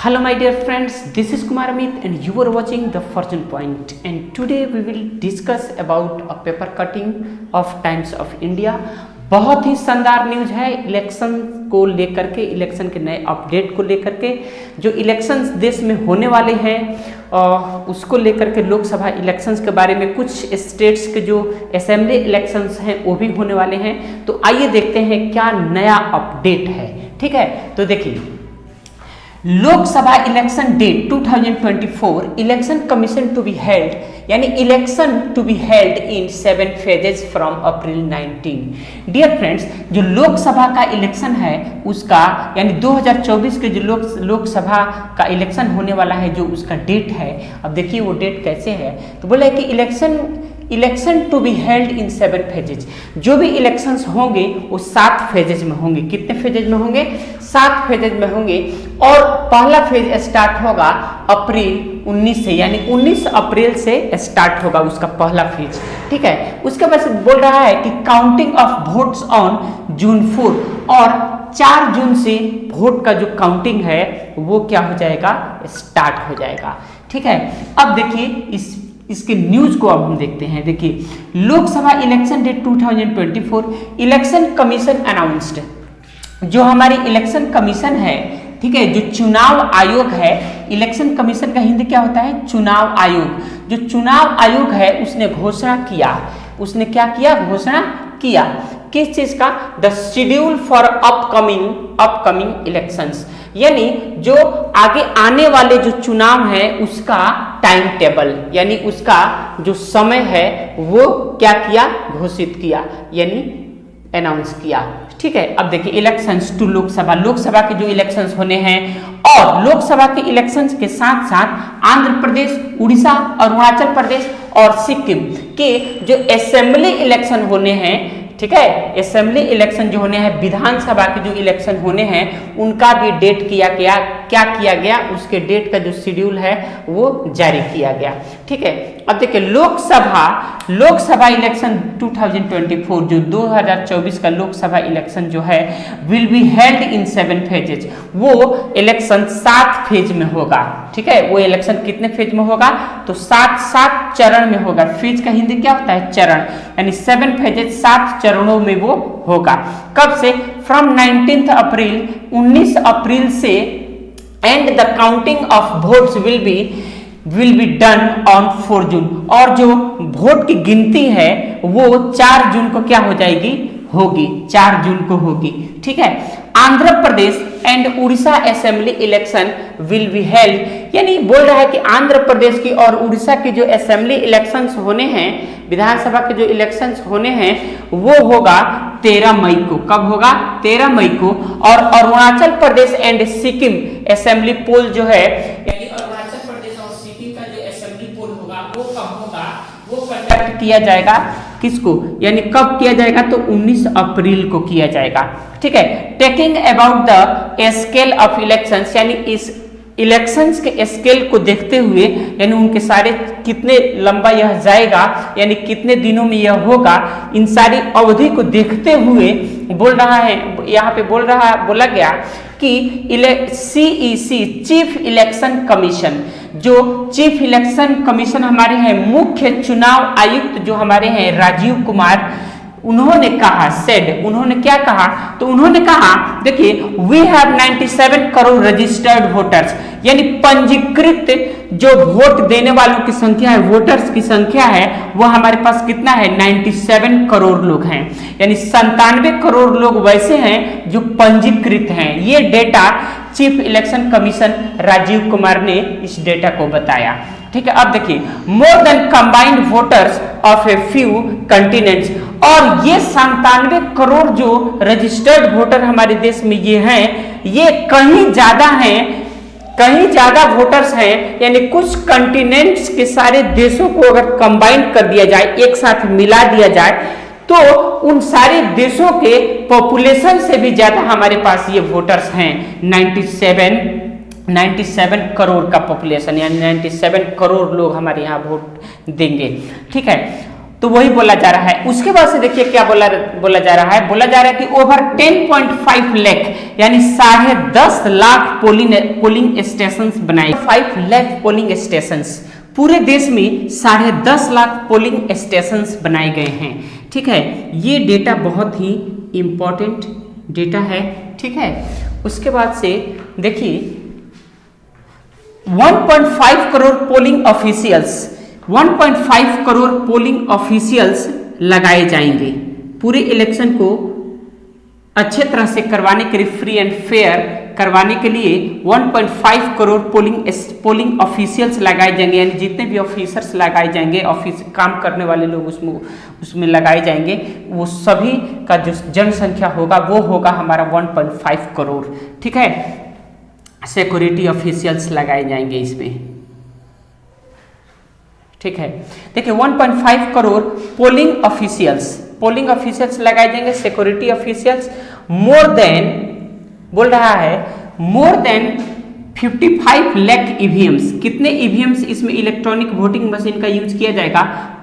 Hello my dear friends, this is Kumar Amit and you are watching the Fortune Point, and today we will discuss about a paper cutting of Times of India। बहुत ही शानदार news है election को लेकर के, election के नए update को लेकर के, जो इलेक्शंस देश में होने वाले हैं उसको लेकर के, लोकसभा इलेक्शंस के बारे में, कुछ स्टेट्स के जो असेंबली इलेक्शंस हैं वो भी होने वाले हैं। तो आइए देखते हैं क्या नया अपडेट है। ठीक है, तो देखिए Lok Sabha election date 2024 election commission to be held, यानी election to be held in 7 phases from April 19। Dear friends, जो लोकसभा का इलेक्शन है उसका, यानी 2024 के जो लोकसभा का इलेक्शन होने वाला है, जो उसका डेट है, अब देखिए वो डेट कैसे है। तो बोला है कि election to be held in 7 phases, जो भी इलेक्शंस होंगे वो 7 फेजेज में होंगे। कितने फेजेज में होंगे? 7 फेजेज में होंगे। और पहला फेज स्टार्ट होगा अप्रैल 19 से, यानी 19 अप्रैल से स्टार्ट होगा उसका पहला फेज। ठीक है, उसके बाद बोल रहा है कि counting of votes on June 4, और 4 जून से वोट का जो काउंटिंग है वो क्या हो जाएगा, स्टार्ट हो जाएगा। ठीक है, अब देखिए इसके न्यूज को अब हम देखते हैं। देखिए Lok Sabha election date 2024 election commission announced, जो हमारी इलेक्शन कमीशन है, ठीक है, जो चुनाव आयोग है, इलेक्शन कमीशन का हिंदी क्या होता है? चुनाव आयोग। जो चुनाव आयोग है उसने घोषणा किया, उसने क्या किया? घोषणा किया किस चीज का? The schedule for upcoming elections, यानी जो आगे आने वाले जो चुनाव है उसका टाइम टेबल, यानी उसका जो समय है वो क्या किया? घोषित किया, यानी अनाउंस किया। ठीक है, अब देखिए इलेक्शंस टू लोकसभा के जो इलेक्शंस होने हैं, और लोकसभा के इलेक्शंस के साथ साथ आंध्र प्रदेश, उड़ीसा, अरुणाचल प्रदेश और सिक्किम के जो असेंबली इलेक्शन होने हैं, ठीक है, असेंबली इलेक्शन जो होने हैं, विधानसभा के जो इलेक्शन होने हैं, उनका भी डेट क्या किया गया, उसके डेट का जो शेड्यूल है वो जारी किया गया। ठीक है, अब देखिए लोकसभा इलेक्शन 2024, जो 2024 का लोकसभा इलेक्शन जो है, will be held in 7 phases, वो इलेक्शन 7 फेज में होगा। ठीक है, वो इलेक्शन कितने फेज में होगा? तो 7 चरण में होगा। फेज का हिंदी क्या होता है? चरण, यानी 7 फेजेज 7 चरणों में वो होगा। कब से? फ्रॉम 19 अप्रैल, 19 अप्रैल से, and the counting of votes will be done on 4 जून, और जो वोट की गिनती है वो 4 जून को क्या हो जाएगी? होगी, 4 जून को होगी। ठीक है, Andhra Pradesh and Orissa assembly election will be held, यानी बोल रहा है कि आंध्र प्रदेश की और उड़ीसा की जो असेंबली इलेक्शंस होने हैं, विधानसभा के जो इलेक्शंस होने हैं, वो होगा 13 मई को। कब होगा? 13 मई को। और अरुणाचल प्रदेश एंड सिक्किम असेंबली पोल जो है, यानी अरुणाचल प्रदेश और सिक्किम का जो असेंबली पोल होगा वो कब होगा? वो कंडक्ट किया जाएगा। किसको? यानी कब किया जाएगा? तो 19 अप्रैल को किया जाएगा। ठीक है, taking about the scale of elections, यानी इस इलेक्शंस के स्केल को देखते हुए, यानी उनके सारे कितने लंबा यह जाएगा, यानी कितने दिनों में यह होगा, इन सारी अवधि को देखते हुए बोल रहा है, यहाँ पे बोला गया कि CEC चीफ इलेक्शन कमीशन, जो चीफ इलेक्शन कमीशन हमारे हैं, मुख्य चुनाव आयुक्त जो हमारे हैं राजीव कुमार, उन्होंने कहा, उन्होंने क्या कहा? तो उन्होंने कहा, देखिए we have 97 crore registered voters, यानी पंजीकृत जो वोट देने वालों की संख्या है, वोटर्स की संख्या है, वो हमारे पास कितना है? 97 करोड़ लोग हैं, यानी 97 करोड़ लोग वैसे हैं जो पंजीकृत हैं। ये data chief election commission Rajiv Kumar ने इस डेटा को बताया। ठीक है, अब देखिए more than combined voters of a few continents, और ये 97 करोड़ जो रजिस्टर्ड वोटर हमारे देश में ये हैं, ये कहीं ज्यादा वोटर्स हैं, यानी कुछ कंटिनेंट्स के सारे देशों को अगर कंबाइन कर दिया जाए, एक साथ मिला दिया जाए, तो उन सारे देशों के पॉपुलेशन से भी ज्यादा हमारे पास ये वोटर्स हैं। 97 करोड़ का पॉपुलेशन, यानी 97 करोड़ लोग हमारे यहाँ वोट देंगे। ठीक है, तो वही बोला जा रहा है। उसके बाद से देखिए क्या बोला जा रहा है, बोला जा रहा है कि ओवर 10.5 लाख यानी 10.5 लाख पोलिंग स्टेशन बनाए। 5 लाख पोलिंग स्टेशन पूरे देश में 10.5 लाख पोलिंग स्टेशन बनाए गए हैं। ठीक है, ये डेटा बहुत ही इंपॉर्टेंट डेटा है। ठीक है, उसके बाद से देखिए 1.5 crore polling officials 1.5 crore polling officials लगाए जाएंगे पूरे इलेक्शन को अच्छे तरह से करवाने के लिए, फ्री एंड फेयर करवाने के लिए 1.5 करोड़ पोलिंग ऑफिशियल्स लगाए जाएंगे, यानी जितने भी ऑफिसर्स लगाए जाएंगे, ऑफिस काम करने वाले लोग उसमें लगाए जाएंगे, वो सभी का जो जनसंख्या होगा वो होगा हमारा 1.5 करोड़। ठीक है, सिक्योरिटी ऑफिशियल्स लगाए जाएंगे इसमें। ठीक है, देखिए 1.5 करोड़ पोलिंग ऑफिशियल्स लगाए जाएंगे, सिक्योरिटी ऑफिशियल्स बोल रहा है मोर देन 55 लाख ईवीएम्स। कितने ईवीएम्स इसमें इलेक्ट्रॉनिक वोटिंग मशीन का यूज किया जाएगा?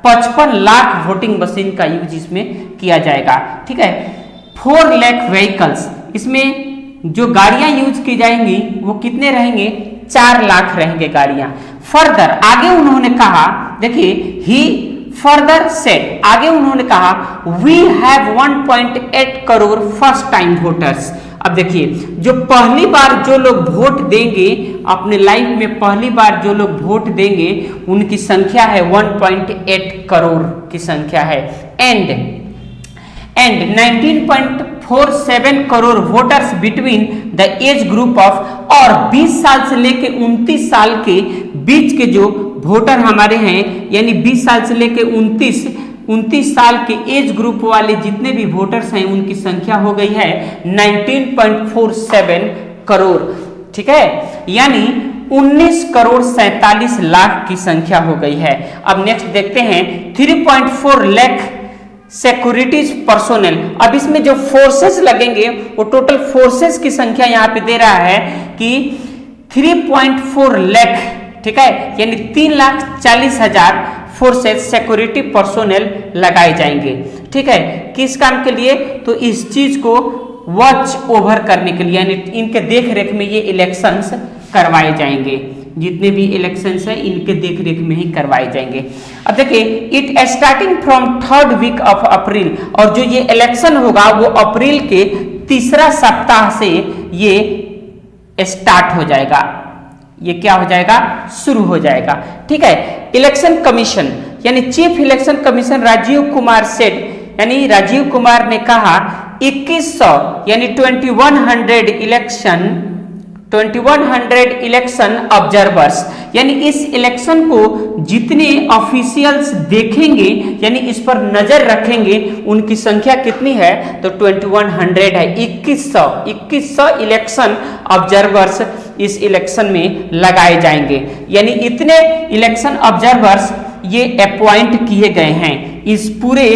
55 लाख वोटिंग मशीन का यूज इसमें किया जाएगा। ठीक है, 4 लाख व्हीकल्स, इसमें जो गाड़ियां यूज की जाएंगी वो कितने रहेंगे? 4 लाख रहेंगे गाड़ियां। फर्दर आगे उन्होंने कहा, देखिए ही फर्दर सेड, आगे उन्होंने कहा we have 1.8 crore first time voters. अब देखिए जो पहली बार जो लोग वोट देंगे, अपने लाइफ में पहली बार जो लोग वोट देंगे उनकी संख्या है 1.8 करोड़ की संख्या है। And 19.47 crore voters between the age group of, और 20 साल से लेके 29 साल के बीच के जो वोटर हमारे हैं, यानी 20 साल से लेके 29 साल के एज ग्रुप वाले जितने भी वोटर्स हैं उनकी संख्या हो गई है 19.47 करोड़। ठीक है, यानी 19 करोड़ 47 लाख की संख्या हो गई है। अब नेक्स्ट देखते हैं 3.4 लाख सिक्योरिटीज पर्सोनल। अब इसमें जो फोर्सेस लगेंगे वो टोटल फोर्सेस की संख्या यहाँ पे दे रहा है कि 3.4 लाख। ठीक है, यानी 3,40,000 फोर्सेस सिक्योरिटी पर्सोनल लगाए जाएंगे। ठीक है, किस काम के लिए? तो इस चीज को वॉच ओवर करने के लिए, यानी इनके देख रेख में ये इलेक्शंस करवाए जाएंगे। जितने भी इलेक्शंस हैं इनके देख रेख में ही करवाए जाएंगे। अब देखिए it starting from 3rd week of April, और जो ये इलेक्शन होगा वो अप्रैल के तीसरा सप्ताह से ये स्टार्ट हो जाएगा। ये क्या हो जाएगा? शुरू हो जाएगा। ठीक है, इलेक्शन कमीशन यानी chief election commission Rajiv Kumar said, यानी राजीव कुमार ने कहा 2100 यानी 2100 इलेक्शन ऑब्जर्वर्स, यानी इस इलेक्शन को जितने ऑफिशियल्स देखेंगे यानी इस पर नजर रखेंगे उनकी संख्या कितनी है? तो 2100 है। 2100 इलेक्शन ऑब्जर्वर्स इस इलेक्शन में लगाए जाएंगे, यानी इतने इलेक्शन ऑब्जर्वर्स ये अपॉइंट किए गए हैं इस पूरे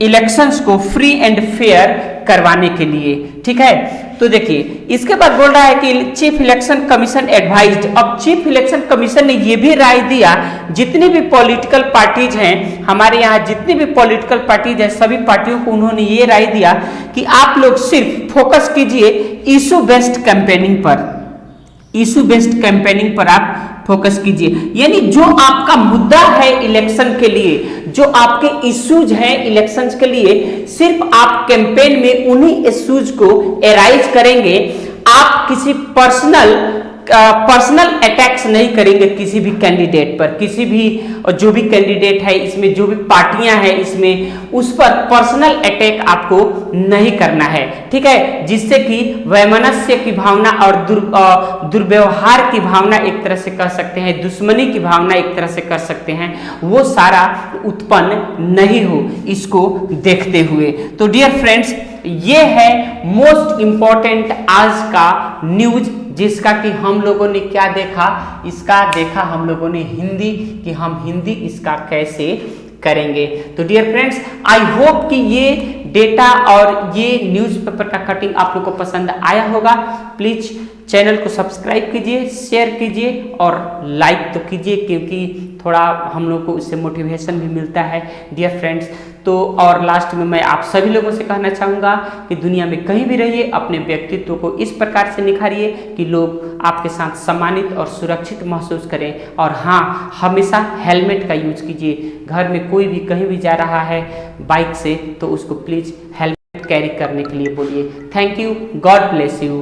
इलेक्शंस को फ्री एंड फेयर करवाने के लिए। ठीक है, तो देखिए इसके बाद बोल रहा है कि चीफ इलेक्शन कमीशन एडवाइज्ड। अब चीफ इलेक्शन कमीशन ने यह भी राय दिया, जितनी भी पॉलिटिकल पार्टीज हैं हमारे यहाँ, जितनी भी पॉलिटिकल पार्टीज हैं सभी पार्टियों को उन्होंने ये राय दिया कि आप लोग सिर्फ फोकस कीजिए इशू बेस्ड कैंपेनिंग पर। इशू बेस्ड कैंपेनिंग पर आप फोकस कीजिए, यानी जो आपका मुद्दा है इलेक्शन के लिए, जो आपके इश्यूज हैं इलेक्शंस के लिए, सिर्फ आप कैंपेन में उन्हीं इश्यूज को एराइज करेंगे। आप किसी पर्सनल अटैक्स नहीं करेंगे किसी भी कैंडिडेट पर, किसी भी जो भी कैंडिडेट है इसमें, जो भी पार्टियां हैं इसमें, उस पर पर्सनल अटैक आपको नहीं करना है। ठीक है, जिससे कि वैमनस्य की भावना और दुर्व्यवहार की भावना एक तरह से कर सकते हैं, दुश्मनी की भावना एक तरह से कर सकते हैं, वो सारा उत्पन्न नहीं हो इसको देखते हुए। तो डियर फ्रेंड्स, ये है मोस्ट इंपॉर्टेंट आज का न्यूज, जिसका कि हम लोगों ने क्या देखा, इसका देखा हम लोगों ने हिंदी, कि हम हिंदी इसका कैसे करेंगे। तो डियर फ्रेंड्स, आई होप कि ये डेटा और ये न्यूज़पेपर का कटिंग आप लोग को पसंद आया होगा। प्लीज चैनल को सब्सक्राइब कीजिए, शेयर कीजिए और लाइक तो कीजिए, क्योंकि थोड़ा हम लोग को इससे मोटिवेशन भी मिलता है डियर फ्रेंड्स। तो और लास्ट में मैं आप सभी लोगों से कहना चाहूँगा कि दुनिया में कहीं भी रहिए, अपने व्यक्तित्व को इस प्रकार से निखारिए कि लोग आपके साथ सम्मानित और सुरक्षित महसूस करें। और हाँ, हमेशा हेलमेट का यूज कीजिए। घर में कोई भी कहीं भी जा रहा है बाइक से तो उसको प्लीज़ हेलमेट कैरी करने के लिए बोलिए। Thank you, God bless you.